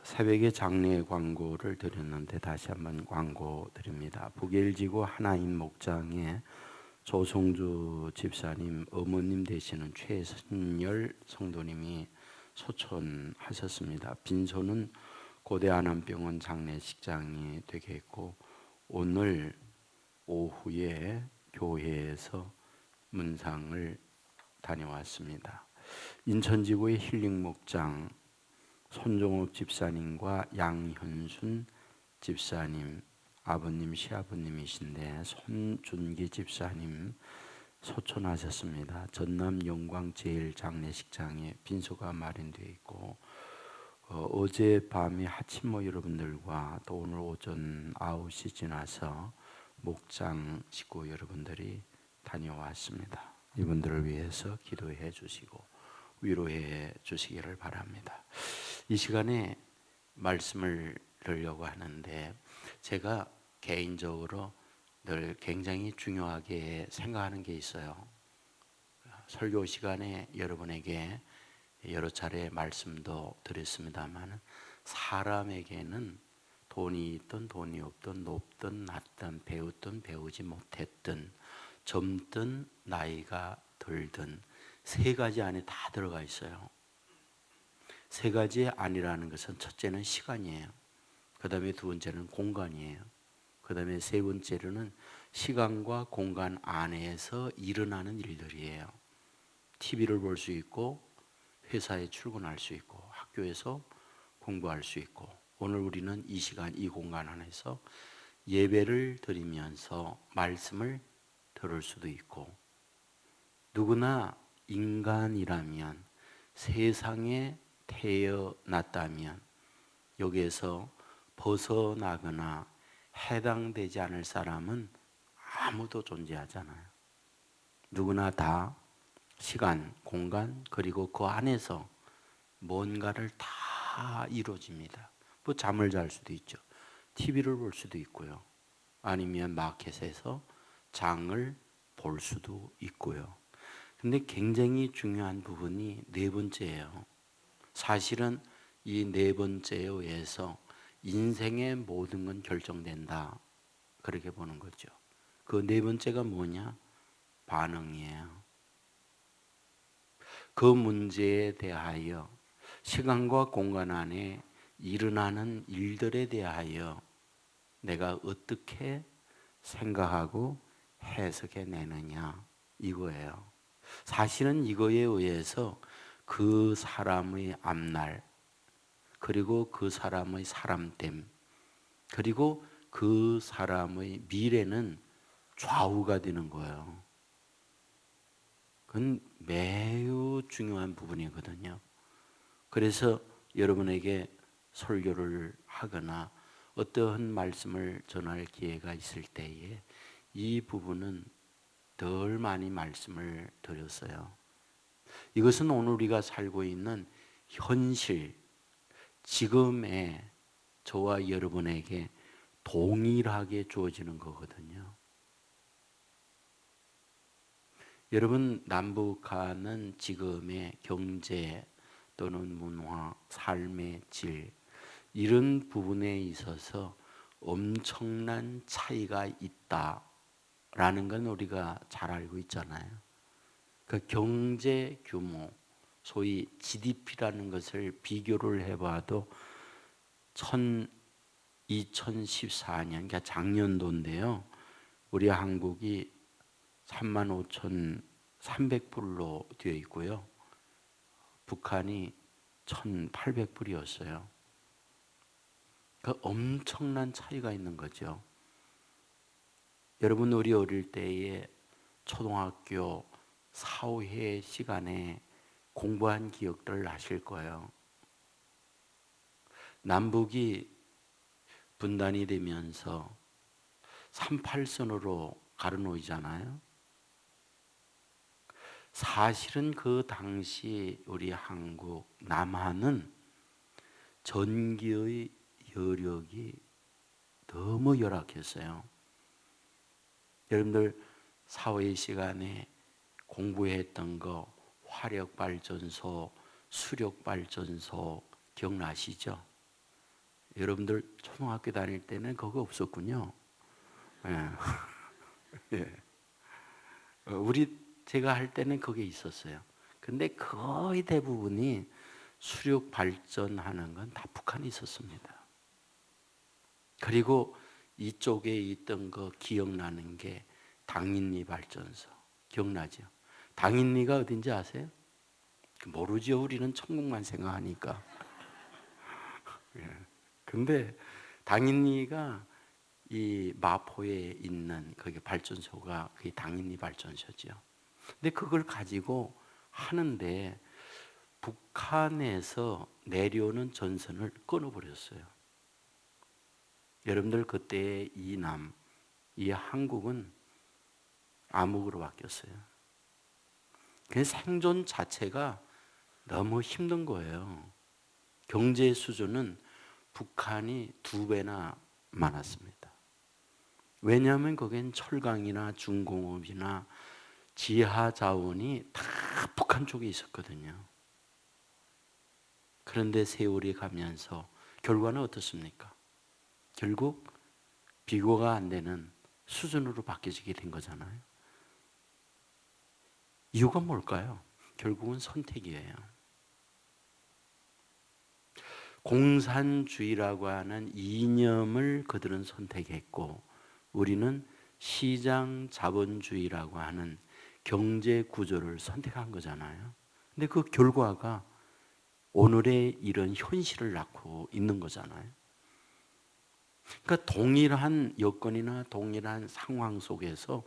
새벽에 장례 광고를 드렸는데 다시 한번 광고 드립니다. 북일지구 하나인 목장에 조성주 집사님 어머님 되시는 최선열 성도님이 소천하셨습니다. 빈소는 고대 안암병원 장례식장이 되겠고 오늘 오후에 교회에서 문상을 다녀왔습니다. 인천지구의 힐링목장 손종욱 집사님과 양현순 집사님, 아버님, 시아버님이신데 손준기 집사님 소천하셨습니다. 전남 영광제일장례식장에 빈소가 마련되어 있고 어젯밤에 하친모 여러분들과 또 오늘 오전 9시 지나서 목장 식구 여러분들이 다녀왔습니다. 이분들을 위해서 기도해 주시고 위로해 주시기를 바랍니다. 이 시간에 말씀을 드리려고 하는데 제가 개인적으로 늘 굉장히 중요하게 생각하는 게 있어요. 설교 시간에 여러분에게 여러 차례 말씀도 드렸습니다만 사람에게는 돈이 있든 돈이 없든 높든 낮든 배우든 배우지 못했든 젊든 나이가 들든 세 가지 안에 다 들어가 있어요. 세 가지 안이라는 것은 첫째는 시간이에요. 그 다음에 두 번째는 공간이에요. 그 다음에 세 번째로는 시간과 공간 안에서 일어나는 일들이에요. TV를 볼 수 있고 회사에 출근할 수 있고 학교에서 공부할 수 있고 오늘 우리는 이 시간 이 공간 안에서 예배를 드리면서 말씀을 들을 수도 있고 누구나 인간이라면 세상에 태어났다면 여기에서 벗어나거나 해당되지 않을 사람은 아무도 존재하잖아요. 누구나 다 시간, 공간 그리고 그 안에서 뭔가를 다 이루어집니다. 뭐 잠을 잘 수도 있죠. TV를 볼 수도 있고요. 아니면 마켓에서 장을 볼 수도 있고요. 근데 굉장히 중요한 부분이 네 번째예요. 사실은 이 네 번째에 의해서 인생의 모든 건 결정된다. 그렇게 보는 거죠. 그 네 번째가 뭐냐? 반응이에요. 그 문제에 대하여 시간과 공간 안에 일어나는 일들에 대하여 내가 어떻게 생각하고 해석해 내느냐 이거예요. 사실은 이거에 의해서 그 사람의 앞날 그리고 그 사람의 사람됨 그리고 그 사람의 미래는 좌우가 되는 거예요. 그건 매우 중요한 부분이거든요. 그래서 여러분에게 설교를 하거나 어떠한 말씀을 전할 기회가 있을 때에 이 부분은 덜 많이 말씀을 드렸어요. 이것은 오늘 우리가 살고 있는 현실, 지금의 저와 여러분에게 동일하게 주어지는 거거든요. 여러분, 남북한은 지금의 경제 또는 문화, 삶의 질 이런 부분에 있어서 엄청난 차이가 있다라는 건 우리가 잘 알고 있잖아요. 그 경제 규모, 소위 GDP라는 것을 비교를 해봐도 2014년, 그러니까 작년도인데요. 우리 한국이 35,300불로 되어 있고요. 북한이 1,800불이었어요. 그 엄청난 차이가 있는 거죠. 여러분 우리 어릴 때에 초등학교 4, 5회 시간에 공부한 기억들 나실 거예요. 남북이 분단이 되면서 38선으로 가로놓이잖아요. 사실은 그 당시 우리 한국, 남한은 전기의 여력이 너무 열악했어요. 여러분들 사회 시간에 공부했던 거 화력발전소, 수력발전소 기억나시죠? 여러분들 초등학교 다닐 때는 그거 없었군요. 예. 예. 제가 할 때는 그게 있었어요. 근데 거의 대부분이 수력 발전하는 건 다 북한에 있었습니다. 그리고 이쪽에 있던 거 기억나는 게 당인리 발전소. 기억나죠? 당인리가 어딘지 아세요? 모르죠. 우리는 천국만 생각하니까. 예. 근데 당인리가 이 마포에 있는 거기 발전소가 그게 당인리 발전소죠. 근데 그걸 가지고 하는데 북한에서 내려오는 전선을 끊어버렸어요. 여러분들 그때 이 한국은 암흑으로 바뀌었어요. 그 생존 자체가 너무 힘든 거예요. 경제 수준은 북한이 2배나 많았습니다. 왜냐하면 거긴 철강이나 중공업이나 지하 자원이 다 북한 쪽에 있었거든요. 그런데 세월이 가면서 결과는 어떻습니까? 결국 비교가 안 되는 수준으로 바뀌어지게 된 거잖아요. 이유가 뭘까요? 결국은 선택이에요. 공산주의라고 하는 이념을 그들은 선택했고 우리는 시장 자본주의라고 하는 경제 구조를 선택한 거잖아요. 근데 그 결과가 오늘의 이런 현실을 낳고 있는 거잖아요. 그러니까 동일한 여건이나 동일한 상황 속에서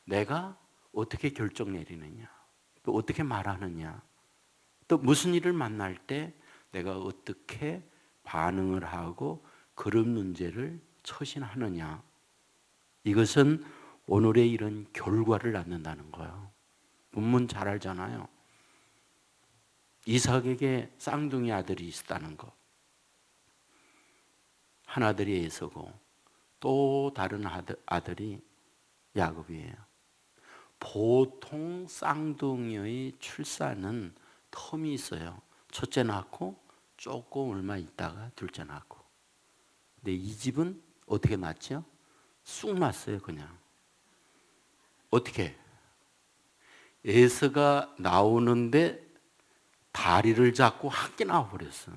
내가 어떻게 결정 내리느냐, 또 어떻게 말하느냐, 또 무슨 일을 만날 때 내가 어떻게 반응을 하고 그런 문제를 처신하느냐, 이것은 오늘의 이런 결과를 낳는다는 거예요. 본문 잘 알잖아요. 이삭에게 쌍둥이 아들이 있었다는 거. 한 아들이 에서고 또 다른 아들이 야곱이에요. 보통 쌍둥이의 출산은 텀이 있어요. 첫째 낳고 조금 얼마 있다가 둘째 낳고. 근데 이 집은 어떻게 낳죠? 쑥 낳았어요, 그냥. 어떻게? 에서가 나오는데 다리를 잡고 함께 나와버렸어.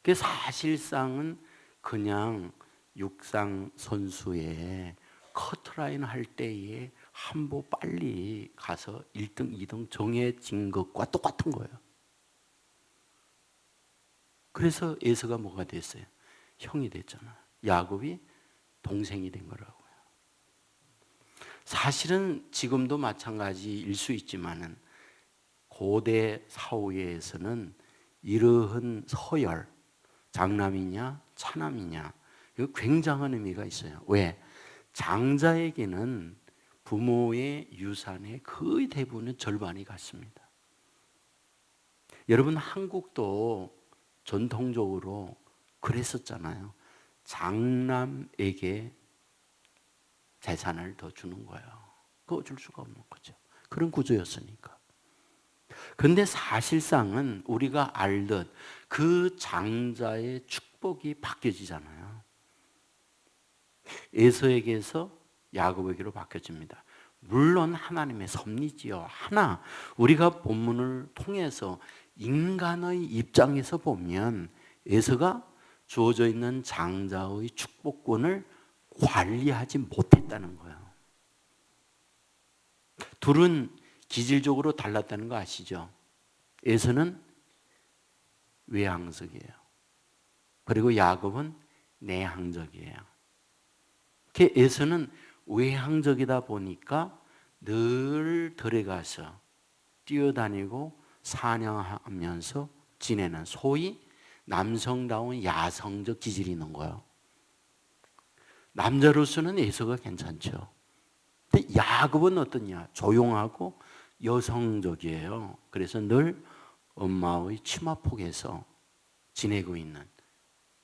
그 사실상은 그냥 육상 선수의 커트라인 할 때에 한 보 빨리 가서 1등, 2등 정해진 것과 똑같은 거예요. 그래서 에서가 뭐가 됐어요? 형이 됐잖아. 야곱이 동생이 된 거라고요. 사실은 지금도 마찬가지일 수 있지만은 고대 사후에서는 이러한 서열, 장남이냐 차남이냐, 이거 굉장한 의미가 있어요. 왜? 장자에게는 부모의 유산의 거의 대부분은 절반이 갔습니다. 여러분, 한국도 전통적으로 그랬었잖아요. 장남에게 재산을 더 주는 거예요. 그거 줄 수가 없는 거죠. 그런 구조였으니까. 그런데 사실상은 우리가 알듯 그 장자의 축복이 바뀌어지잖아요. 에서에게서 야곱에게로 바뀌어집니다. 물론 하나님의 섭리지요. 하나, 우리가 본문을 통해서 인간의 입장에서 보면 에서가 주어져 있는 장자의 축복권을 관리하지 못했다는 거예요. 둘은 기질적으로 달랐다는 거 아시죠? 에서는 외향적이에요. 그리고 야곱은 내향적이에요. 에서는 외향적이다 보니까 늘 들에 가서 뛰어다니고 사냥하면서 지내는, 소위 남성다운 야성적 기질이 있는 거예요. 남자로서는 에서가 괜찮죠. 근데 야곱은 어떠냐? 조용하고 여성적이에요. 그래서 늘 엄마의 치마폭에서 지내고 있는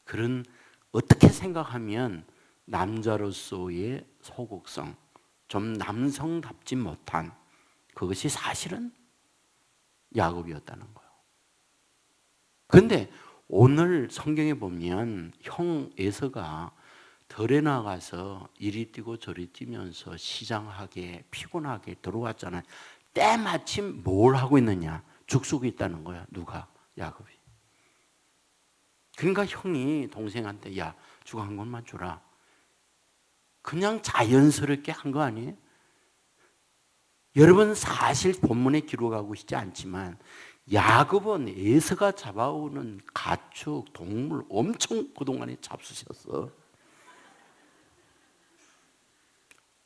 그런, 어떻게 생각하면 남자로서의 소극성, 좀 남성답지 못한 그것이 사실은 야곱이었다는 거예요. 그런데 오늘 성경에 보면 형 에서가 들에 나가서 이리 뛰고 저리 뛰면서 시장하게 피곤하게 들어왔잖아요. 때마침 뭘 하고 있느냐? 죽수고 있다는 거야. 누가? 야곱이. 그러니까 형이 동생한테 야, 죽 한 것만 주라. 그냥 자연스럽게 한 거 아니에요? 여러분 사실 본문에 기록하고 있지 않지만 야곱은 에서가 잡아오는 가축, 동물 엄청 그동안에 잡수셨어.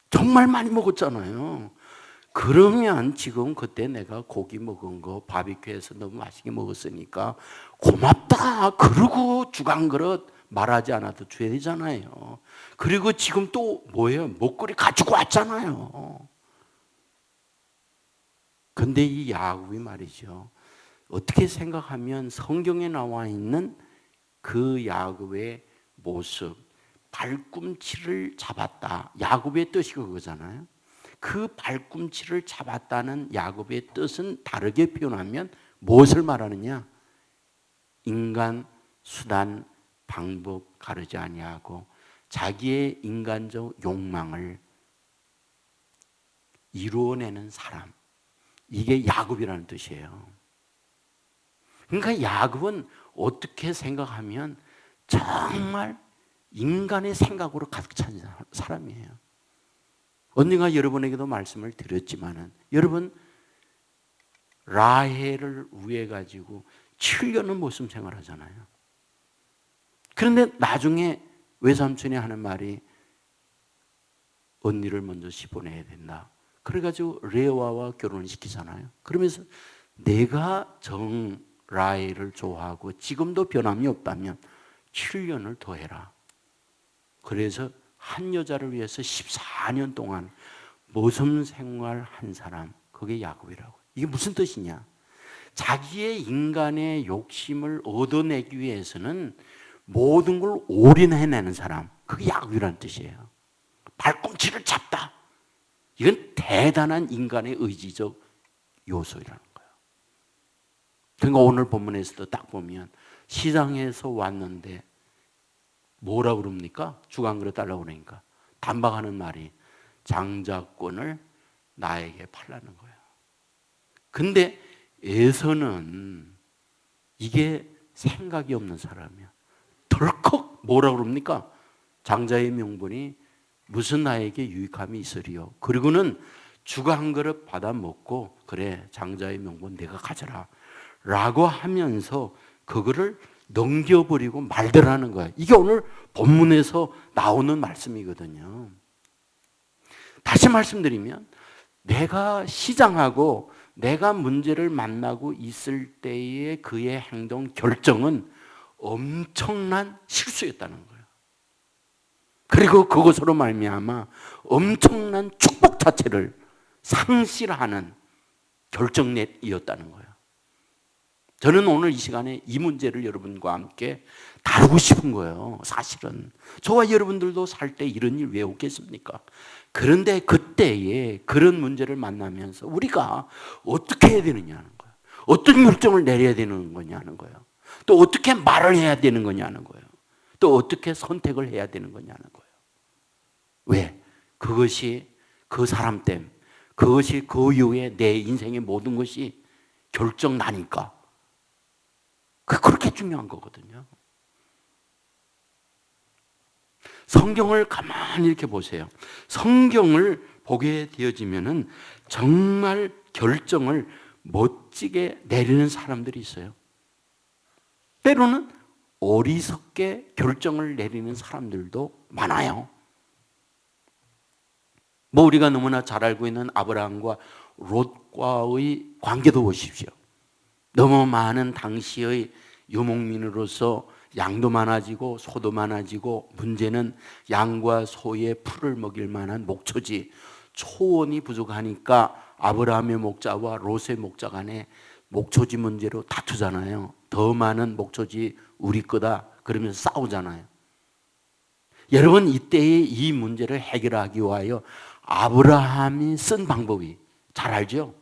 정말 많이 먹었잖아요. 그러면 지금 그때 내가 고기 먹은 거 바비큐에서 너무 맛있게 먹었으니까 고맙다 그러고 죽 한 그릇 말하지 않아도 줘야 되잖아요. 그리고 지금 또 뭐예요? 먹거리 가지고 왔잖아요. 근데 이 야곱이 말이죠, 어떻게 생각하면 성경에 나와 있는 그 야곱의 모습, 발꿈치를 잡았다. 야곱의 뜻이 그거잖아요. 그 발꿈치를 잡았다는 야곱의 뜻은 다르게 표현하면 무엇을 말하느냐? 인간, 수단, 방법 가르지 아니하고 자기의 인간적 욕망을 이루어내는 사람. 이게 야곱이라는 뜻이에요. 그러니까 야곱은 어떻게 생각하면 정말 인간의 생각으로 가득 찬 사람이에요. 언젠가 여러분에게도 말씀을 드렸지만은 여러분 라헬을 위해 가지고 7년은 모습 생활하잖아요. 그런데 나중에 외삼촌이 하는 말이 언니를 먼저 씹어내야 된다. 그래가지고 레아와 결혼을 시키잖아요. 그러면서 내가 정 라헬을 좋아하고 지금도 변함이 없다면 7년을 더 해라. 그래서 한 여자를 위해서 14년 동안 모성 생활한 사람, 그게 야곱이라고. 이게 무슨 뜻이냐? 자기의 인간의 욕심을 얻어내기 위해서는 모든 걸 올인해내는 사람, 그게 야곱이라는 뜻이에요. 발꿈치를 잡다. 이건 대단한 인간의 의지적 요소라는 거예요. 그러니까 오늘 본문에서도 딱 보면 시장에서 왔는데 뭐라 그럽니까? 죽 한 그릇 달라고 그러니까 단박하는 말이 장자권을 나에게 팔라는 거예요. 근데 에서는 이게 생각이 없는 사람이야. 덜컥 뭐라 그럽니까? 장자의 명분이 무슨 나에게 유익함이 있으리요. 그리고는 죽 한 그릇 받아 먹고 그래 장자의 명분 내가 가져라 라고 하면서 그거를 넘겨버리고 말들하는 거예요. 이게 오늘 본문에서 나오는 말씀이거든요. 다시 말씀드리면 내가 시장하고 내가 문제를 만나고 있을 때의 그의 행동 결정은 엄청난 실수였다는 거예요. 그리고 그것으로 말미암아 엄청난 축복 자체를 상실하는 결정이었다는 거예요. 저는 오늘 이 시간에 이 문제를 여러분과 함께 다루고 싶은 거예요. 사실은 저와 여러분들도 살 때 이런 일 왜 없겠습니까? 그런데 그때에 그런 문제를 만나면서 우리가 어떻게 해야 되느냐는 거예요. 어떤 결정을 내려야 되는 거냐는 거예요. 또 어떻게 말을 해야 되는 거냐는 거예요. 또 어떻게 선택을 해야 되는 거냐는 거예요. 왜? 그것이 그 사람 때문에, 그것이 그 이후에 내 인생의 모든 것이 결정 나니까. 그렇게 중요한 거거든요. 성경을 가만히 이렇게 보세요. 성경을 보게 되어지면은 정말 결정을 멋지게 내리는 사람들이 있어요. 때로는 어리석게 결정을 내리는 사람들도 많아요. 뭐 우리가 너무나 잘 알고 있는 아브라함과 롯과의 관계도 보십시오. 너무 많은 당시의 유목민으로서 양도 많아지고 소도 많아지고 문제는 양과 소의 풀을 먹일 만한 목초지, 초원이 부족하니까 아브라함의 목자와 롯의 목자 간에 목초지 문제로 다투잖아요. 더 많은 목초지 우리 거다 그러면서 싸우잖아요. 여러분 이때의 이 문제를 해결하기 위하여 아브라함이 쓴 방법이 잘 알죠?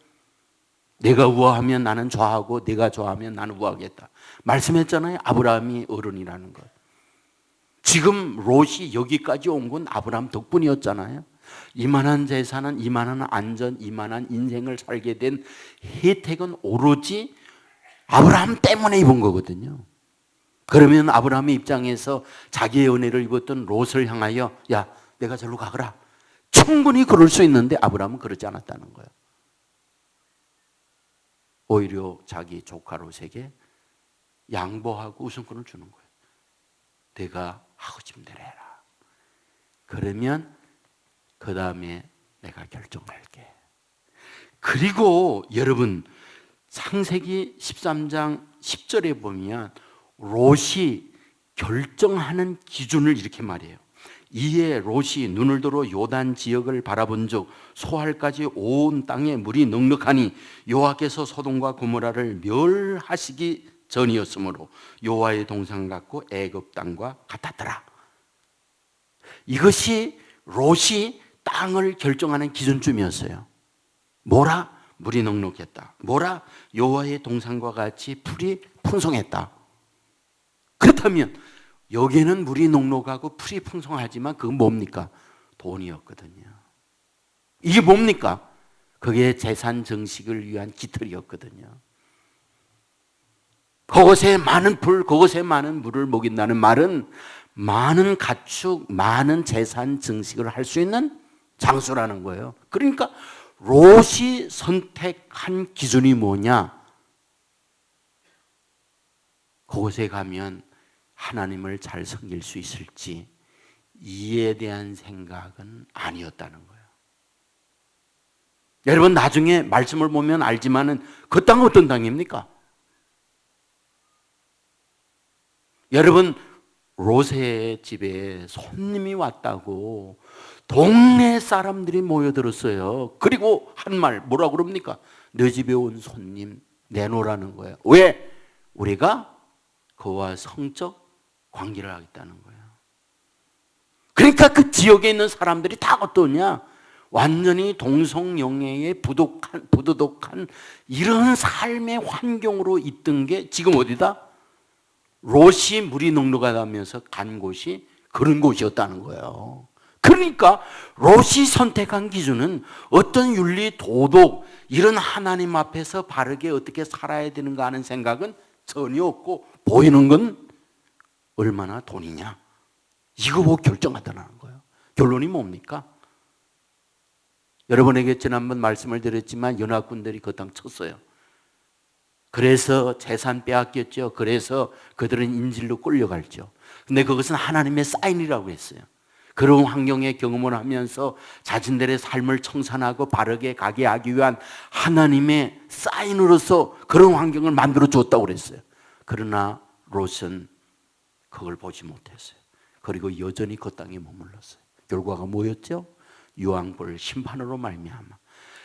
내가 우아하면 나는 좌하고 네가 좌하면 나는 우아하겠다. 말씀했잖아요. 아브라함이 어른이라는 것. 지금 롯이 여기까지 온 건 아브라함 덕분이었잖아요. 이만한 재산은, 이만한 안전, 이만한 인생을 살게 된 혜택은 오로지 아브라함 때문에 입은 거거든요. 그러면 아브라함의 입장에서 자기의 은혜를 입었던 롯을 향하여 야, 내가 저리로 가거라. 충분히 그럴 수 있는데 아브라함은 그러지 않았다는 거예요. 오히려 자기 조카 롯에게 양보하고 우선권을 주는 거예요. 내가 하고 싶은 대로 해라. 그러면 그 다음에 내가 결정할게. 그리고 여러분 창세기 13장 10절에 보면 롯이 결정하는 기준을 이렇게 말해요. 이에 롯이 눈을 들어 요단 지역을 바라본 적 소할까지 온 땅에 물이 넉넉하니 여호와께서 소돔과 고모라를 멸하시기 전이었으므로 여호와의 동상 같고 애굽 땅과 같았더라. 이것이 롯이 땅을 결정하는 기준점이었어요. 뭐라? 물이 넉넉했다. 뭐라? 여호와의 동상과 같이 풀이 풍성했다. 그렇다면 여기는 물이 넉넉하고 풀이 풍성하지만 그건 뭡니까? 돈이었거든요. 이게 뭡니까? 그게 재산 정식을 위한 기틀이었거든요. 그곳에 많은 풀, 그곳에 많은 물을 먹인다는 말은 많은 가축, 많은 재산 증식을 할 수 있는 장소라는 거예요. 그러니까 롯이 선택한 기준이 뭐냐? 그곳에 가면 하나님을 잘 섬길 수 있을지 이에 대한 생각은 아니었다는 거예요. 여러분 나중에 말씀을 보면 알지만은 그 땅은 어떤 땅입니까? 여러분 롯의 집에 손님이 왔다고 동네 사람들이 모여들었어요. 그리고 한 말 뭐라고 그럽니까? 너 집에 온 손님 내놓으라는 거예요. 왜? 우리가 그와 성적 관계를 하겠다는 거예요. 그러니까 그 지역에 있는 사람들이 다 어떠냐? 완전히 동성영애에 부도덕한 이런 삶의 환경으로 있던 게 지금 어디다? 롯이 물이 넉넉하다면서 간 곳이 그런 곳이었다는 거예요. 그러니까 롯이 선택한 기준은 어떤 윤리, 도덕 이런 하나님 앞에서 바르게 어떻게 살아야 되는가 하는 생각은 전혀 없고 보이는 건 얼마나 돈이냐 이거 보고 결정하더라는 거예요. 결론이 뭡니까? 여러분에게 지난번 말씀을 드렸지만 연합군들이 그 땅 쳤어요. 그래서 재산 빼앗겼죠. 그래서 그들은 인질로 끌려갔죠. 근데 그것은 하나님의 사인이라고 했어요. 그런 환경의 경험을 하면서 자신들의 삶을 청산하고 바르게 가게 하기 위한 하나님의 사인으로서 그런 환경을 만들어 줬다고 그랬어요. 그러나 롯은 그걸 보지 못했어요. 그리고 여전히 그 땅에 머물렀어요. 결과가 뭐였죠? 유황불 심판으로 말미암아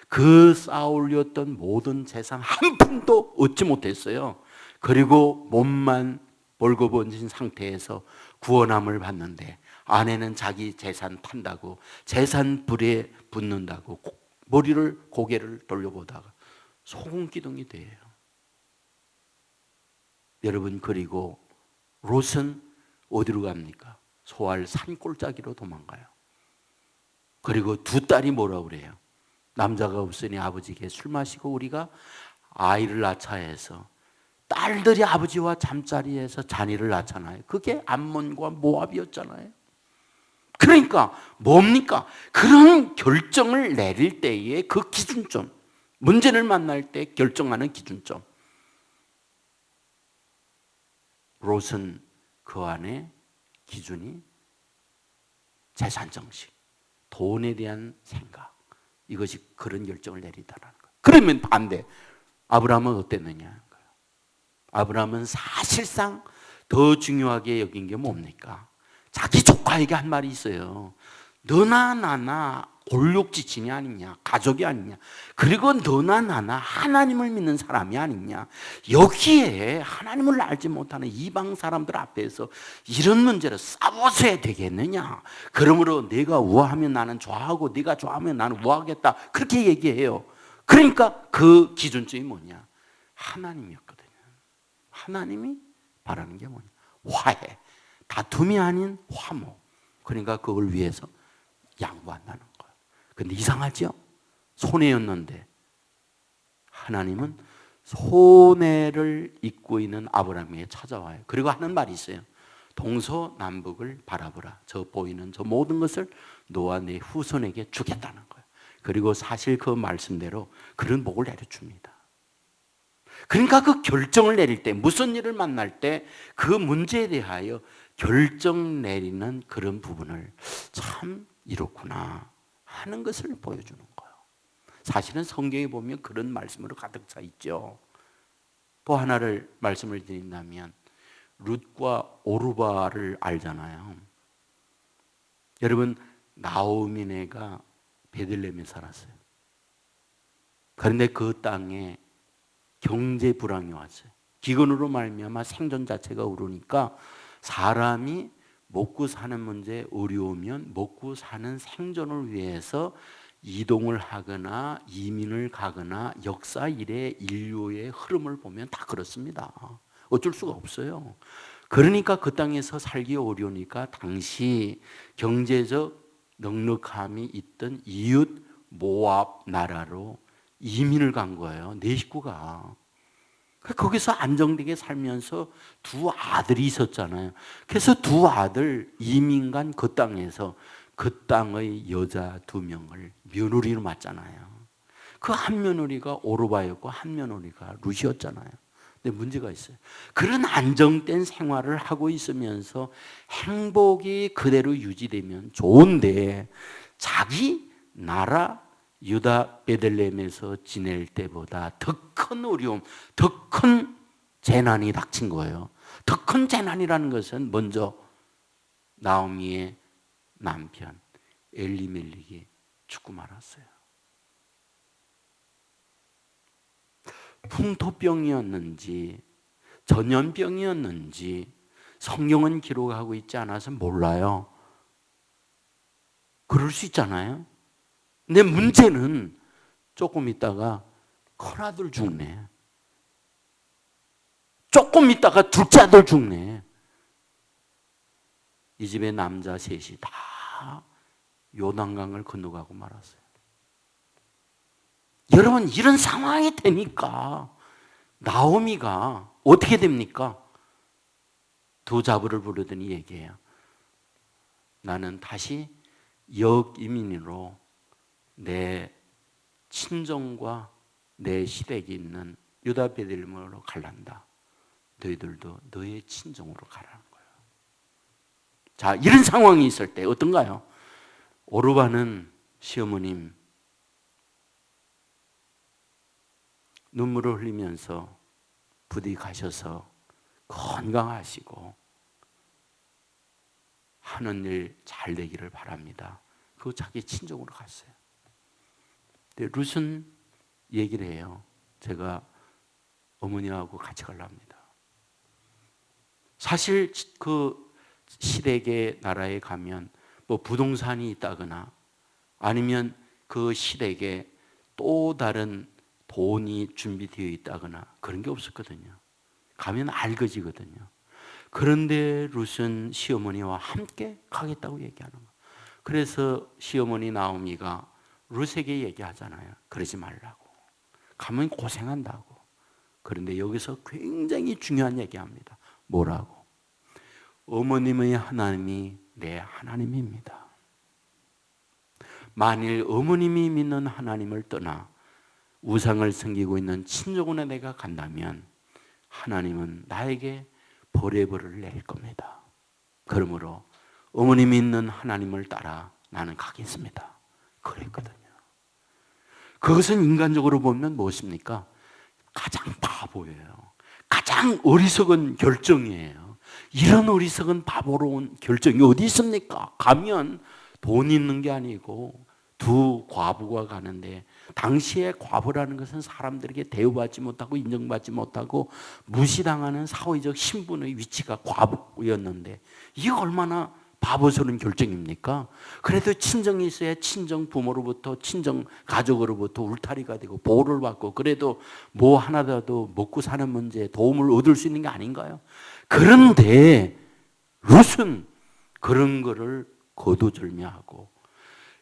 그 쌓아올렸던 모든 재산 한 푼도 얻지 못했어요. 그리고 몸만 벌거벗은 상태에서 구원함을 받는데 아내는 자기 재산 판다고 재산 불에 붙는다고 고개를 돌려보다가 소금기둥이 돼요. 여러분 그리고 롯은 어디로 갑니까? 소알 산골짜기로 도망가요. 그리고 두 딸이 뭐라고 그래요? 남자가 없으니 아버지께 술 마시고 우리가 아이를 낳자 해서 딸들이 아버지와 잠자리에서 자녀를 낳잖아요. 그게 암몬과 모압이었잖아요. 그러니까 뭡니까? 그런 결정을 내릴 때의 그 기준점, 문제를 만날 때 결정하는 기준점. 롯은 그 안에 기준이 재산 정식, 돈에 대한 생각, 이것이 그런 결정을 내리다라는 거예요. 그러면 반대, 아브라함은 어땠느냐? 아브라함은 사실상 더 중요하게 여긴 게 뭡니까? 자기 조카에게 한 말이 있어요. 너나 나나 골육지친이 아니냐, 가족이 아니냐, 그리고 너나 나나 하나님을 믿는 사람이 아니냐, 여기에 하나님을 알지 못하는 이방 사람들 앞에서 이런 문제를 싸워서야 되겠느냐? 그러므로 네가 우아하면 나는 좋아하고 네가 좋아하면 나는 우아하겠다, 그렇게 얘기해요. 그러니까 그 기준점이 뭐냐? 하나님이었거든요. 하나님이 바라는 게 뭐냐? 화해. 다툼이 아닌 화목. 그러니까 그걸 위해서 양보한다는 거예요. 근데 이상하죠? 손해였는데 하나님은 손해를 입고 있는 아브라함에게 찾아와요. 그리고 하는 말이 있어요. 동서남북을 바라보라. 저 보이는 저 모든 것을 너와 내 후손에게 주겠다는 거예요. 그리고 사실 그 말씀대로 그런 복을 내려줍니다. 그러니까 그 결정을 내릴 때, 무슨 일을 만날 때 그 문제에 대하여 결정 내리는 그런 부분을 참 이렇구나 하는 것을 보여주는 거예요. 사실은 성경에 보면 그런 말씀으로 가득 차 있죠. 또 하나를 말씀을 드린다면 룻과 오르바를 알잖아요. 여러분, 나오미네가 베들레헴에 살았어요. 그런데 그 땅에 경제 불황이 왔어요. 기근으로 말미암아 생존 자체가 어려우니까 사람이 먹고 사는 문제에 어려우면 먹고 사는 생존을 위해서 이동을 하거나 이민을 가거나 역사 이래 인류의 흐름을 보면 다 그렇습니다. 어쩔 수가 없어요. 그러니까 그 땅에서 살기 어려우니까 당시 경제적 넉넉함이 있던 이웃 모압 나라로 이민을 간 거예요. 네 식구가. 거기서 안정되게 살면서 두 아들이 있었잖아요. 그래서 두 아들 이민 간 그 땅에서 그 땅의 여자 두 명을 며느리로 맞잖아요. 그 한 며느리가 오르바였고 한 며느리가 룻이었잖아요. 근데 문제가 있어요. 그런 안정된 생활을 하고 있으면서 행복이 그대로 유지되면 좋은데 자기 나라 유다 베들레헴에서 지낼 때보다 더 큰 어려움, 더 큰 재난이 닥친 거예요. 더 큰 재난이라는 것은 먼저 나오미의 남편 엘리멜렉이 죽고 말았어요. 풍토병이었는지 전염병이었는지 성경은 기록하고 있지 않아서 몰라요. 그럴 수 있잖아요. 근데 문제는 조금 있다가 큰아들 죽네. 조금 있다가 둘째 아들 죽네. 이 집에 남자 셋이 다 요단강을 건너가고 말았어요. 여러분, 이런 상황이 되니까 나오미가 어떻게 됩니까? 두 자부를 부르더니 얘기해요. 나는 다시 역이민으로 내 친정과 내 시댁이 있는 유다 베들레헴으로 갈란다. 너희들도 너의 친정으로 가라는 거예요. 자, 이런 상황이 있을 때 어떤가요? 오르바는 시어머님 눈물을 흘리면서 부디 가셔서 건강하시고 하는 일 잘 되기를 바랍니다. 그리고 자기 친정으로 갔어요. 근데 룻은 얘기를 해요. 제가 어머니하고 같이 가려 합니다. 사실 그 시댁의 나라에 가면 뭐 부동산이 있다거나 아니면 그 시댁에 또 다른 돈이 준비되어 있다거나 그런 게 없었거든요. 가면 알거지거든요. 그런데 룻은 시어머니와 함께 가겠다고 얘기하는 거예요. 그래서 시어머니 나오미가 룻에게 얘기하잖아요. 그러지 말라고. 가면 고생한다고. 그런데 여기서 굉장히 중요한 얘기합니다. 뭐라고? 어머님의 하나님이 내 하나님입니다. 만일 어머님이 믿는 하나님을 떠나 우상을 섬기고 있는 친족원에 내가 간다면 하나님은 나에게 벌의 벌을 내릴 겁니다. 그러므로 어머님이 있는 하나님을 따라 나는 가겠습니다. 그랬거든요. 그것은 인간적으로 보면 무엇입니까? 가장 바보예요. 가장 어리석은 결정이에요. 이런 어리석은 바보로운 결정이 어디 있습니까? 가면 돈 있는 게 아니고 두 과부가 가는데 당시에 과부라는 것은 사람들에게 대우받지 못하고 인정받지 못하고 무시당하는 사회적 신분의 위치가 과부였는데 이게 얼마나 바보스러운 결정입니까? 그래도 친정이 있어야 친정 부모로부터 친정 가족으로부터 울타리가 되고 보호를 받고 그래도 뭐 하나라도 먹고 사는 문제에 도움을 얻을 수 있는 게 아닌가요? 그런데 룻은 그런 거를 거두절미하고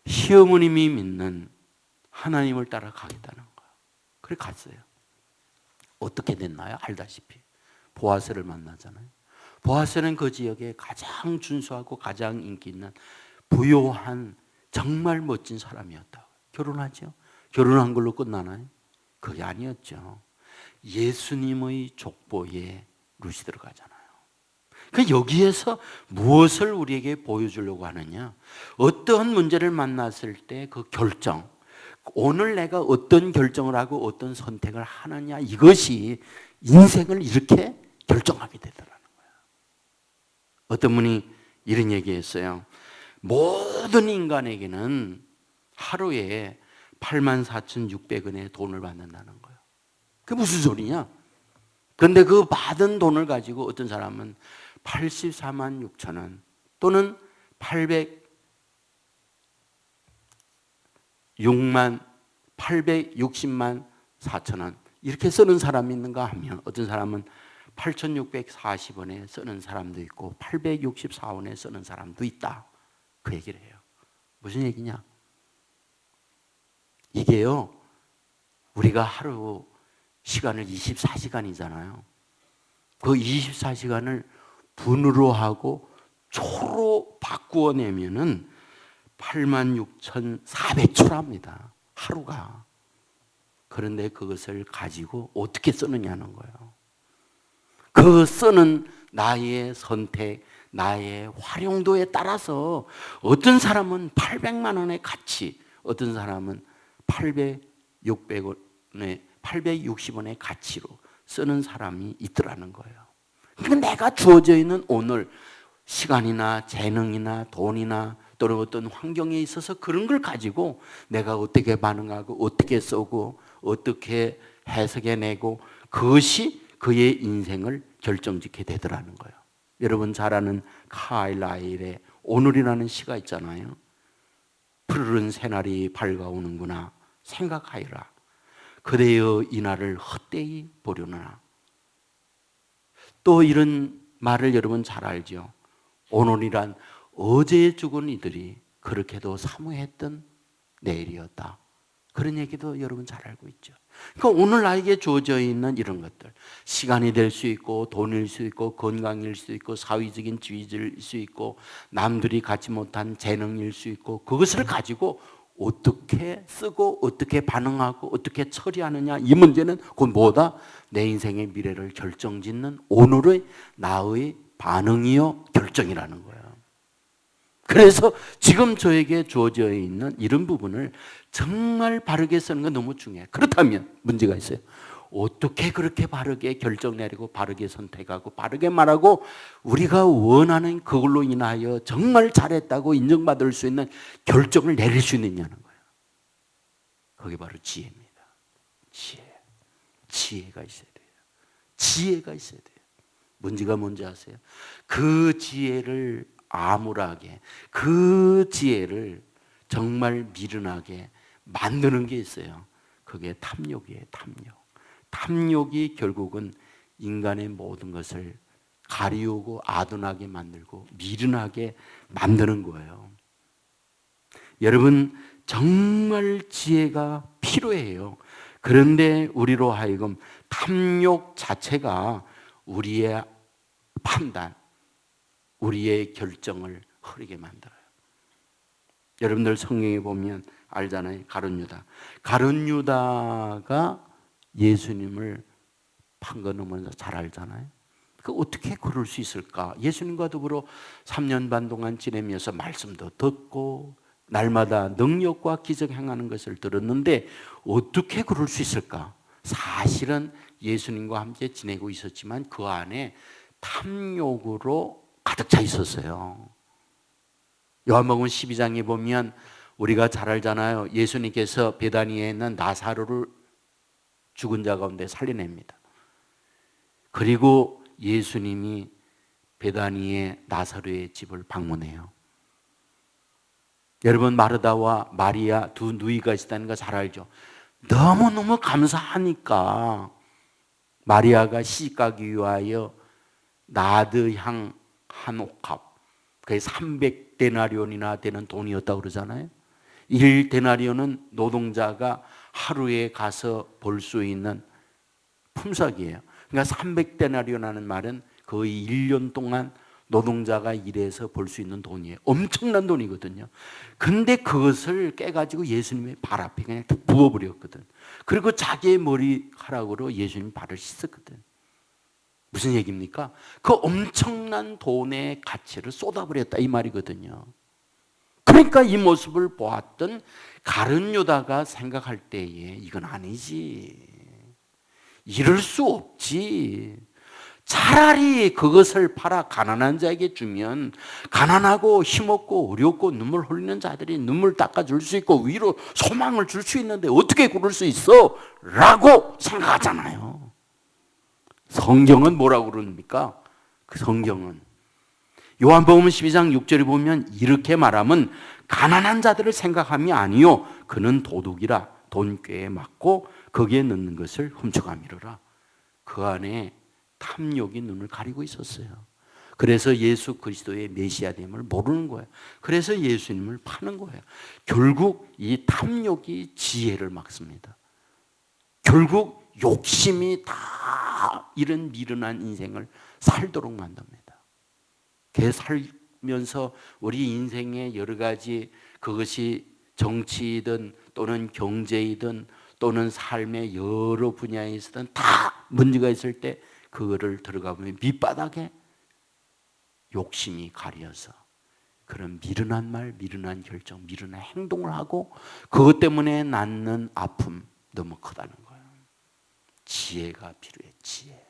시어머님이 믿는 하나님을 따라가겠다는 거예요. 그래 갔어요. 어떻게 됐나요? 알다시피 보아스를 만나잖아요. 보아스는 그 지역에 가장 준수하고 가장 인기 있는 부요한 정말 멋진 사람이었다. 결혼하죠? 결혼한 걸로 끝나나요? 그게 아니었죠. 예수님의 족보에 룻이 들어가잖아요. 그 여기에서 무엇을 우리에게 보여주려고 하느냐? 어떠한 문제를 만났을 때 그 결정, 오늘 내가 어떤 결정을 하고 어떤 선택을 하느냐, 이것이 인생을 이렇게 결정하게 되더라는 거예요. 어떤 분이 이런 얘기했어요. 모든 인간에게는 하루에 84,600원의 돈을 받는다는 거예요. 그게 무슨 소리냐? 그런데 그 받은 돈을 가지고 어떤 사람은 84만 6천 원 또는 860만 4천 원 이렇게 쓰는 사람이 있는가 하면 어떤 사람은 8,640원에 쓰는 사람도 있고 864원에 쓰는 사람도 있다. 그 얘기를 해요. 무슨 얘기냐? 이게요, 우리가 하루 시간을 24시간이잖아요. 그 24시간을 분으로 하고 초로 바꾸어 내면은 86,400초랍니다. 하루가. 그런데 그것을 가지고 어떻게 쓰느냐는 거예요. 그 쓰는 나의 선택, 나의 활용도에 따라서 어떤 사람은 800만 원의 가치, 어떤 사람은 860원의 가치로 쓰는 사람이 있더라는 거예요. 그러니까 내가 주어져 있는 오늘 시간이나 재능이나 돈이나 또는 어떤 환경에 있어서 그런 걸 가지고 내가 어떻게 반응하고 어떻게 쓰고 어떻게 해석해내고 그것이 그의 인생을 결정짓게 되더라는 거예요. 여러분 잘 아는 카일라일의 오늘이라는 시가 있잖아요. 푸르른 새날이 밝아오는구나 생각하여라. 그대여 이 날을 헛되이 보려나. 또 이런 말을 여러분 잘 알죠. 오늘이란 어제 죽은 이들이 그렇게도 사모했던 내일이었다. 그런 얘기도 여러분 잘 알고 있죠. 그러니까 오늘 나에게 주어져 있는 이런 것들, 시간이 될 수 있고 돈일 수 있고 건강일 수 있고 사회적인 지위일 수 있고 남들이 갖지 못한 재능일 수 있고 그것을 가지고 어떻게 쓰고 어떻게 반응하고 어떻게 처리하느냐, 이 문제는 그건 뭐다? 내 인생의 미래를 결정짓는 오늘의 나의 반응이요 결정이라는 거예요. 그래서 지금 저에게 주어져 있는 이런 부분을 정말 바르게 쓰는 건 너무 중요해요. 그렇다면 문제가 있어요. 어떻게 그렇게 바르게 결정 내리고 바르게 선택하고 바르게 말하고 우리가 원하는 그걸로 인하여 정말 잘했다고 인정받을 수 있는 결정을 내릴 수 있느냐는 거예요. 그게 바로 지혜입니다. 지혜가 있어야 돼요. 지혜가 있어야 돼요. 문제가 뭔지 아세요? 그 지혜를 암울하게, 그 지혜를 정말 미련하게 만드는 게 있어요. 그게 탐욕이에요. 탐욕이 결국은 인간의 모든 것을 가리우고 아둔하게 만들고 미련하게 만드는 거예요. 여러분 정말 지혜가 필요해요. 그런데 우리로 하여금 탐욕 자체가 우리의 판단, 우리의 결정을 흐리게 만들어요. 여러분들 성경에 보면 알잖아요. 가룟 유다가 예수님을 판 거 너무나 잘 알잖아요. 그 어떻게 그럴 수 있을까? 예수님과 더불어 3년 반 동안 지내면서 말씀도 듣고 날마다 능력과 기적 행하는 것을 들었는데 어떻게 그럴 수 있을까? 사실은 예수님과 함께 지내고 있었지만 그 안에 탐욕으로 가득 차 있었어요. 요한복음 12장에 보면 우리가 잘 알잖아요. 예수님께서 베다니에 있는 나사로를 죽은 자 가운데 살려냅니다. 그리고 예수님이 베다니의 나사로의 집을 방문해요. 여러분, 마르다와 마리아 두 누이가 있다는 거 잘 알죠? 너무너무 감사하니까 마리아가 시집가기 위하여 나드향 한 옥합, 그게 300데나리온이나 되는 돈이었다고 그러잖아요. 1데나리온은 노동자가 하루에 가서 벌 수 있는 품삯이에요. 그러니까 300데나리온이라는 말은 거의 1년 동안 노동자가 일해서 벌 수 있는 돈이에요. 엄청난 돈이거든요. 근데 그것을 깨가지고 예수님의 발 앞에 그냥 부어버렸거든. 그리고 자기의 머리카락으로 예수님 발을 씻었거든. 무슨 얘기입니까? 그 엄청난 돈의 가치를 쏟아버렸다 이 말이거든요. 그러니까 이 모습을 보았던 가룟 유다가 생각할 때에 이건 아니지, 이럴 수 없지, 차라리 그것을 팔아 가난한 자에게 주면 가난하고 힘없고 어렵고 눈물 흘리는 자들이 눈물 닦아줄 수 있고 위로 소망을 줄 수 있는데 어떻게 그럴 수 있어? 라고 생각하잖아요. 성경은 뭐라고 그럽니까? 그 성경은 요한복음 12장 6절에 보면 이렇게 말하면 가난한 자들을 생각함이 아니요 그는 도둑이라 돈꾀에 맞고 거기에 넣는 것을 훔쳐가미르라. 그 안에 탐욕이 눈을 가리고 있었어요. 그래서 예수 그리스도의 메시아됨을 모르는 거예요. 그래서 예수님을 파는 거예요. 결국 이 탐욕이 지혜를 막습니다. 결국 욕심이 다 이런 미련한 인생을 살도록 만듭니다. 그 살면서 우리 인생의 여러 가지, 그것이 정치이든 또는 경제이든 또는 삶의 여러 분야에 있든 다 문제가 있을 때 그거를 들어가보면 밑바닥에 욕심이 가려서 그런 미련한 말, 미련한 결정, 미련한 행동을 하고 그것 때문에 낳는 아픔 너무 크다는 거예요. 지혜가 필요해, 지혜.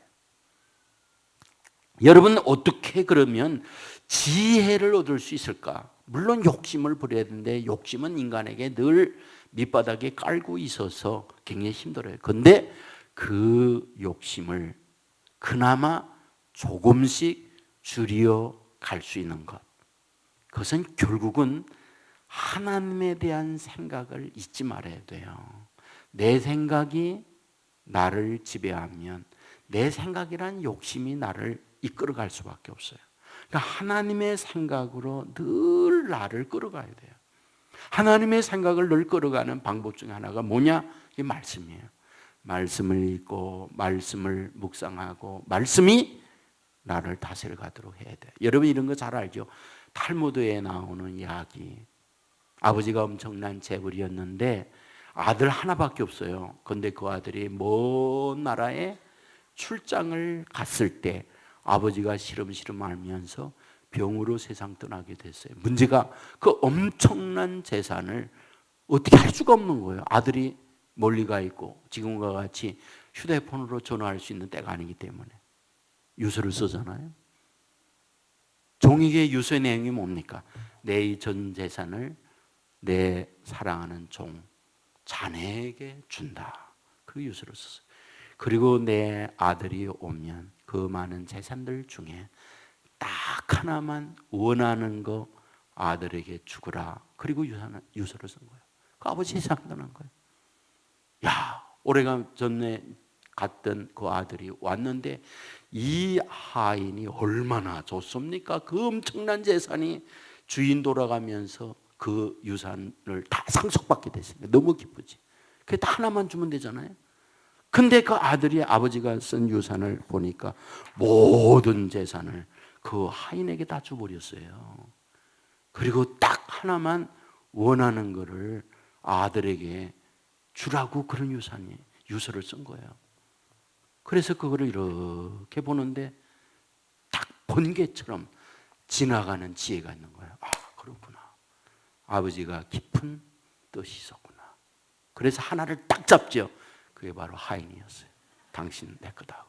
여러분, 어떻게 그러면 지혜를 얻을 수 있을까? 물론 욕심을 버려야 되는데 욕심은 인간에게 늘 밑바닥에 깔고 있어서 굉장히 힘들어요. 그런데 그 욕심을 그나마 조금씩 줄여 갈 수 있는 것, 그것은 결국은 하나님에 대한 생각을 잊지 말아야 돼요. 내 생각이 나를 지배하면 내 생각이란 욕심이 나를 이끌어갈 수밖에 없어요. 그러니까 하나님의 생각으로 늘 나를 끌어가야 돼요. 하나님의 생각을 늘 끌어가는 방법 중에 하나가 뭐냐? 이게 말씀이에요. 말씀을 읽고 말씀을 묵상하고 말씀이 나를 다스려가도록 해야 돼요. 여러분 이런 거 잘 알죠? 탈무드에 나오는 이야기. 아버지가 엄청난 재벌이었는데 아들 하나밖에 없어요. 그런데 그 아들이 먼 나라에 출장을 갔을 때 아버지가 시름시름 앓면서 병으로 세상 떠나게 됐어요. 문제가 그 엄청난 재산을 어떻게 할 수가 없는 거예요. 아들이 멀리 가 있고 지금과 같이 휴대폰으로 전화할 수 있는 때가 아니기 때문에 유서를 쓰잖아요. 종이의 유서의 내용이 뭡니까? 내 전 재산을 내 사랑하는 종 자네에게 준다. 그 유서를 썼어요. 그리고 내 아들이 오면 그 많은 재산들 중에 딱 하나만 원하는 거 아들에게 주거라. 그리고 유서를 쓴 거예요. 그 아버지 세상 떠난 거예요. 야, 오래간 전에 갔던 그 아들이 왔는데 이 하인이 얼마나 좋습니까? 그 엄청난 재산이 주인 돌아가면서 그 유산을 다 상속받게 됐습니다. 너무 기쁘지. 그게 다 하나만 주면 되잖아요. 근데 그 아들이 아버지가 쓴 유산을 보니까 모든 재산을 그 하인에게 다 줘버렸어요. 그리고 딱 하나만 원하는 거를 아들에게 주라고 그런 유서를 쓴 거예요. 그래서 그거를 이렇게 보는데 딱 번개처럼 지나가는 지혜가 있는 거예요. 아, 그렇구나. 아버지가 깊은 뜻이 있었구나. 그래서 하나를 딱 잡죠. 그게 바로 하인이었어요. 당신 내 거다고.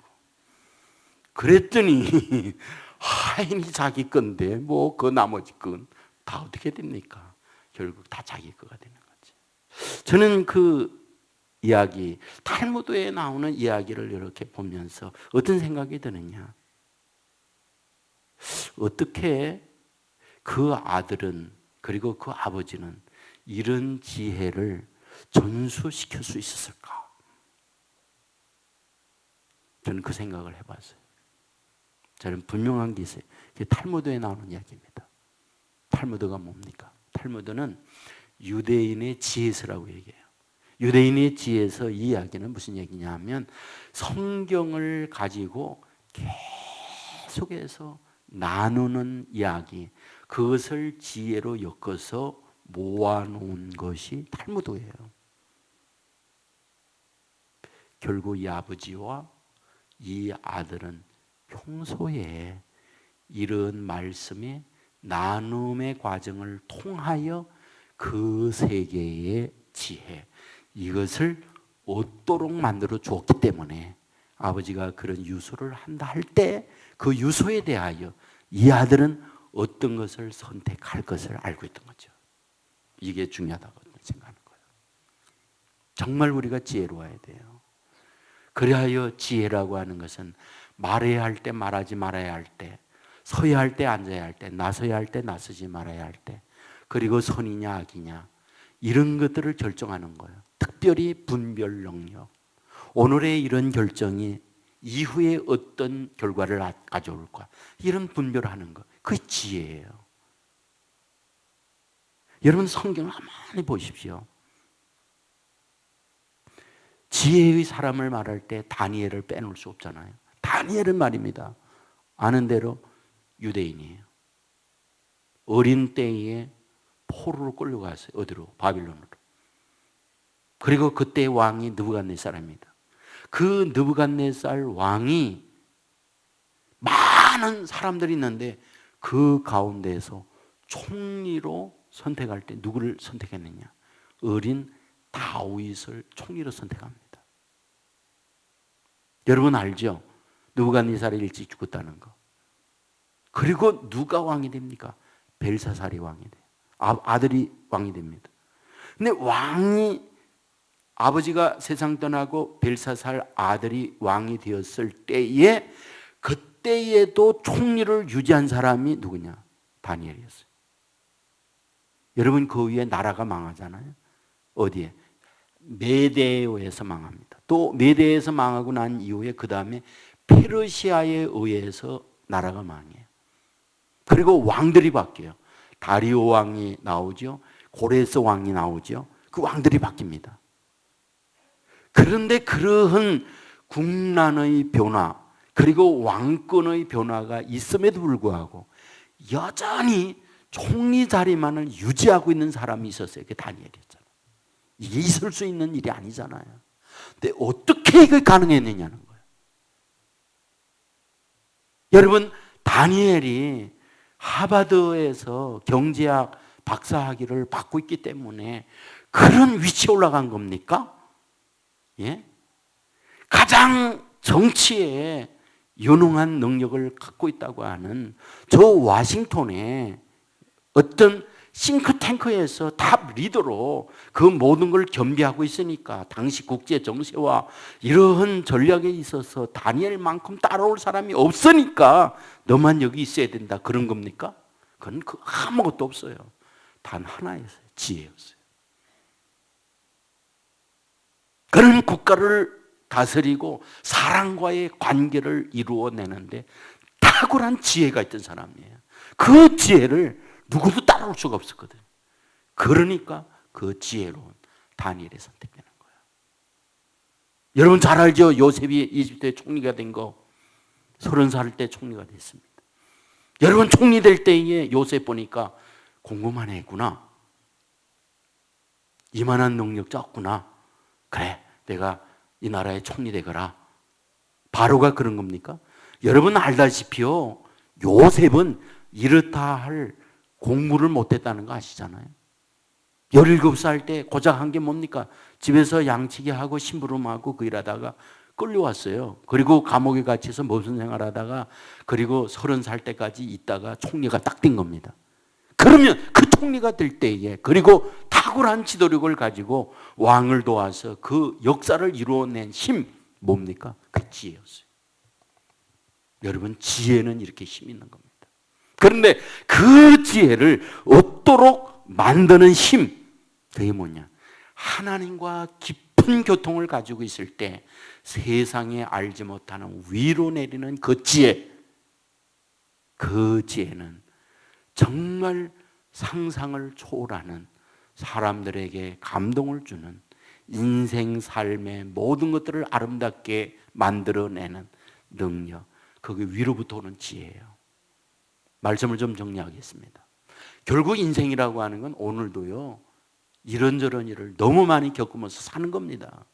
그랬더니 하인이 자기 건데 뭐 그 나머지 건 다 어떻게 됩니까? 결국 다 자기 거가 되는 거지. 저는 그 이야기, 탈무드에 나오는 이야기를 이렇게 보면서 어떤 생각이 드느냐? 어떻게 그 아들은 그리고 그 아버지는 이런 지혜를 전수시킬 수 있었을까? 저는 그 생각을 해봤어요. 저는 분명한 게 있어요. 이게 탈무드에 나오는 이야기입니다. 탈무드가 뭡니까? 탈무드는 유대인의 지혜서라고 얘기해요. 유대인의 지혜서 이 이야기는 무슨 얘기냐 하면 성경을 가지고 계속해서 나누는 이야기, 그것을 지혜로 엮어서 모아놓은 것이 탈무드예요. 결국 이 아버지와 이 아들은 평소에 이런 말씀의 나눔의 과정을 통하여 그 세계의 지혜, 이것을 얻도록 만들어 주었기 때문에 아버지가 그런 유소를 한다 할 때 그 유소에 대하여 이 아들은 어떤 것을 선택할 것을 알고 있던 거죠. 이게 중요하다고 생각하는 거예요. 정말 우리가 지혜로워야 돼요. 그리하여 지혜라고 하는 것은 말해야 할 때 말하지 말아야 할 때, 서야 할 때 앉아야 할 때, 나서야 할 때 나서지 말아야 할 때, 그리고 선이냐 악이냐 이런 것들을 결정하는 거예요. 특별히 분별 능력. 오늘의 이런 결정이 이후에 어떤 결과를 가져올까, 이런 분별을 하는 것, 그게 지혜예요. 여러분 성경을 가만히 보십시오. 지혜의 사람을 말할 때 다니엘을 빼놓을 수 없잖아요. 다니엘은 말입니다, 아는 대로 유대인이에요. 어린 때에 포로로 끌려갔어요. 어디로? 바빌론으로. 그리고 그때 왕이 느부갓네살입니다. 그 느부갓네살 왕이 많은 사람들이 있는데 그 가운데에서 총리로 선택할 때 누구를 선택했느냐? 어린 다윗을 총리로 선택합니다. 여러분 알죠? 느부갓네살이 일찍 죽었다는 거. 그리고 누가 왕이 됩니까? 벨사살이 왕이 돼요. 아들이 왕이 됩니다. 근데 왕이, 아버지가 세상 떠나고 벨사살 아들이 왕이 되었을 때에, 그때에도 총리를 유지한 사람이 누구냐? 다니엘이었어요. 여러분 그 위에 나라가 망하잖아요. 어디에? 메데에서 망합니다. 또 메데에서 망하고 난 이후에 그 다음에 페르시아에 의해서 나라가 망해요. 그리고 왕들이 바뀌어요. 다리오 왕이 나오죠. 고레스 왕이 나오죠. 그 왕들이 바뀝니다. 그런데 그러한 국난의 변화, 그리고 왕권의 변화가 있음에도 불구하고 여전히 총리 자리만을 유지하고 있는 사람이 있었어요. 그게 다니엘이었잖아요. 이게 있을 수 있는 일이 아니잖아요. 근데 어떻게 이게 가능했느냐는 거예요. 여러분 다니엘이 하버드에서 경제학 박사학위를 받고 있기 때문에 그런 위치에 올라간 겁니까? 예? 가장 정치에 유능한 능력을 갖고 있다고 하는 저 와싱턴에 어떤 싱크탱크에서 탑 리더로 그 모든 걸 겸비하고 있으니까 당시 국제 정세와 이러한 전략에 있어서 다니엘만큼 따라올 사람이 없으니까 너만 여기 있어야 된다, 그런 겁니까? 그건 아무것도 없어요. 단 하나였어요. 지혜였어요. 그런 국가를 다스리고 사람과의 관계를 이루어내는데 탁월한 지혜가 있던 사람이에요. 그 지혜를 누구도 따라올 수가 없었거든요. 그러니까 그 지혜로운 다니엘이 선택되는 거예요. 여러분 잘 알죠? 요셉이 이집트의 총리가 된 거 30살 때 총리가 됐습니다. 여러분 총리 될 때에 요셉 보니까 궁금한 애구나, 이만한 능력자 없구나, 그래 내가 이 나라의 총리 되거라. 바로가 그런 겁니까? 여러분 알다시피요, 요셉은 이렇다 할 공부를 못했다는 거 아시잖아요. 17살 때 고작 한 게 뭡니까? 집에서 양치기 하고 심부름하고 그 일하다가 끌려왔어요. 그리고 감옥에 갇혀서 무슨 생활하다가 그리고 30살 때까지 있다가 총리가 딱 된 겁니다. 그러면 그 총리가 될 때에, 그리고 탁월한 지도력을 가지고 왕을 도와서 그 역사를 이루어낸 힘 뭡니까? 그 지혜였어요. 여러분 지혜는 이렇게 힘 있는 겁니다. 그런데 그 지혜를 얻도록 만드는 힘, 그게 뭐냐? 하나님과 깊은 교통을 가지고 있을 때 세상에 알지 못하는 위로 내리는 그 지혜, 그 지혜는 정말 상상을 초월하는, 사람들에게 감동을 주는, 인생 삶의 모든 것들을 아름답게 만들어내는 능력, 그게 위로부터 오는 지혜예요. 말씀을 좀 정리하겠습니다. 결국 인생이라고 하는 건 오늘도요, 이런저런 일을 너무 많이 겪으면서 사는 겁니다.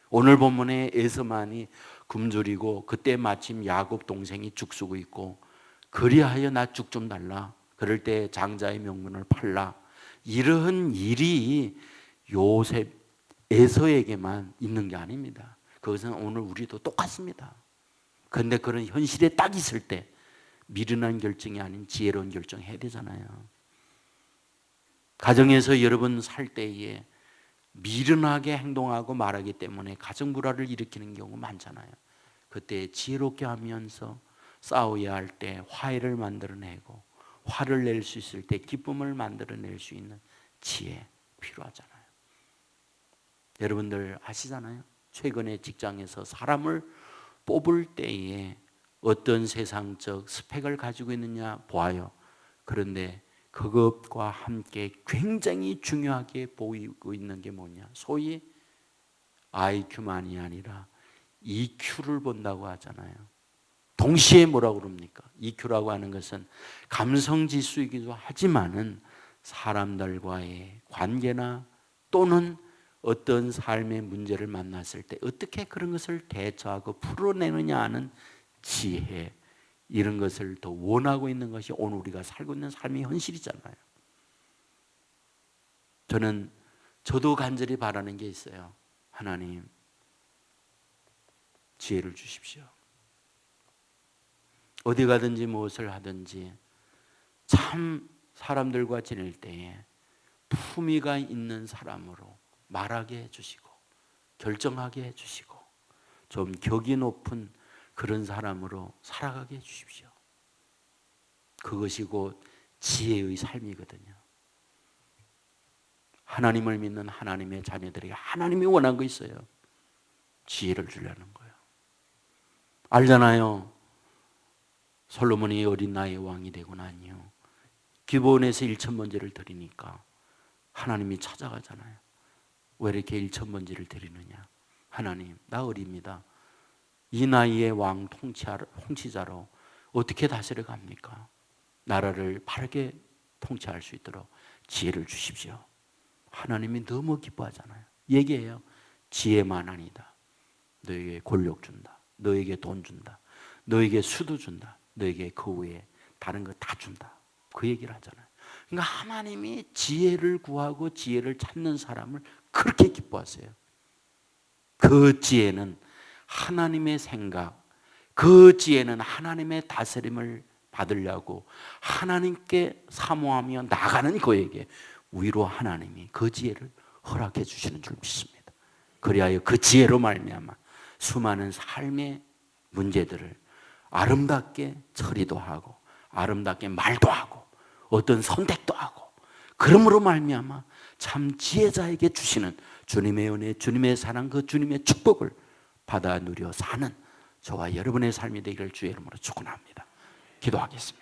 오늘 본문에 에서만이 굶주리고 그때 마침 야곱 동생이 죽쓰고 있고, 그리하여 나 죽 좀 달라, 그럴 때 장자의 명분을 팔라, 이런 일이 요셉 에서에게만 있는 게 아닙니다. 그것은 오늘 우리도 똑같습니다. 그런데 그런 현실에 딱 있을 때 미련한 결정이 아닌 지혜로운 결정해야 되잖아요. 가정에서 여러분 살 때에 미련하게 행동하고 말하기 때문에 가정 불화를 일으키는 경우 많잖아요. 그때 지혜롭게 하면서 싸워야 할 때 화해를 만들어내고, 화를 낼 수 있을 때 기쁨을 만들어낼 수 있는 지혜 필요하잖아요. 여러분들 아시잖아요. 최근에 직장에서 사람을 뽑을 때에 어떤 세상적 스펙을 가지고 있느냐 보아요. 그런데 그것과 함께 굉장히 중요하게 보이고 있는 게 뭐냐? 소위 IQ만이 아니라 EQ를 본다고 하잖아요. 동시에 뭐라고 그럽니까? EQ라고 하는 것은 감성지수이기도 하지만은 사람들과의 관계나 또는 어떤 삶의 문제를 만났을 때 어떻게 그런 것을 대처하고 풀어내느냐 하는 지혜, 이런 것을 더 원하고 있는 것이 오늘 우리가 살고 있는 삶의 현실이잖아요. 저도 간절히 바라는 게 있어요. 하나님, 지혜를 주십시오. 어디 가든지 무엇을 하든지 참 사람들과 지낼 때에 품위가 있는 사람으로 말하게 해주시고, 결정하게 해주시고, 좀 격이 높은 그런 사람으로 살아가게 해주십시오. 그것이 곧 지혜의 삶이거든요. 하나님을 믿는 하나님의 자녀들에게 하나님이 원한 거 있어요. 지혜를 주려는 거예요. 알잖아요. 솔로몬이 어린 나이에 왕이 되고 난 이후 기브온에서 1,000번제를 드리니까 하나님이 찾아가잖아요. 왜 이렇게 1,000번제를 드리느냐? 하나님, 나 어립니다. 이 나이에 왕 통치자로 어떻게 다스려 갑니까? 나라를 바르게 통치할 수 있도록 지혜를 주십시오. 하나님이 너무 기뻐하잖아요. 얘기해요. 지혜만 아니다. 너에게 권력 준다. 너에게 돈 준다. 너에게 수도 준다. 너에게 그 외에 다른 거 다 준다. 그 얘기를 하잖아요. 그러니까 하나님이 지혜를 구하고 지혜를 찾는 사람을 그렇게 기뻐하세요. 그 지혜는 하나님의 생각, 그 지혜는 하나님의 다스림을 받으려고 하나님께 사모하며 나가는 그에게 위로 하나님이 그 지혜를 허락해 주시는 줄 믿습니다. 그리하여 그 지혜로 말미암아 수많은 삶의 문제들을 아름답게 처리도 하고, 아름답게 말도 하고, 어떤 선택도 하고, 그러므로 말미암아 참 지혜자에게 주시는 주님의 은혜, 주님의 사랑, 그 주님의 축복을 받아 누려 사는 저와 여러분의 삶이 되기를 주의 이름으로 축원합니다. 기도하겠습니다.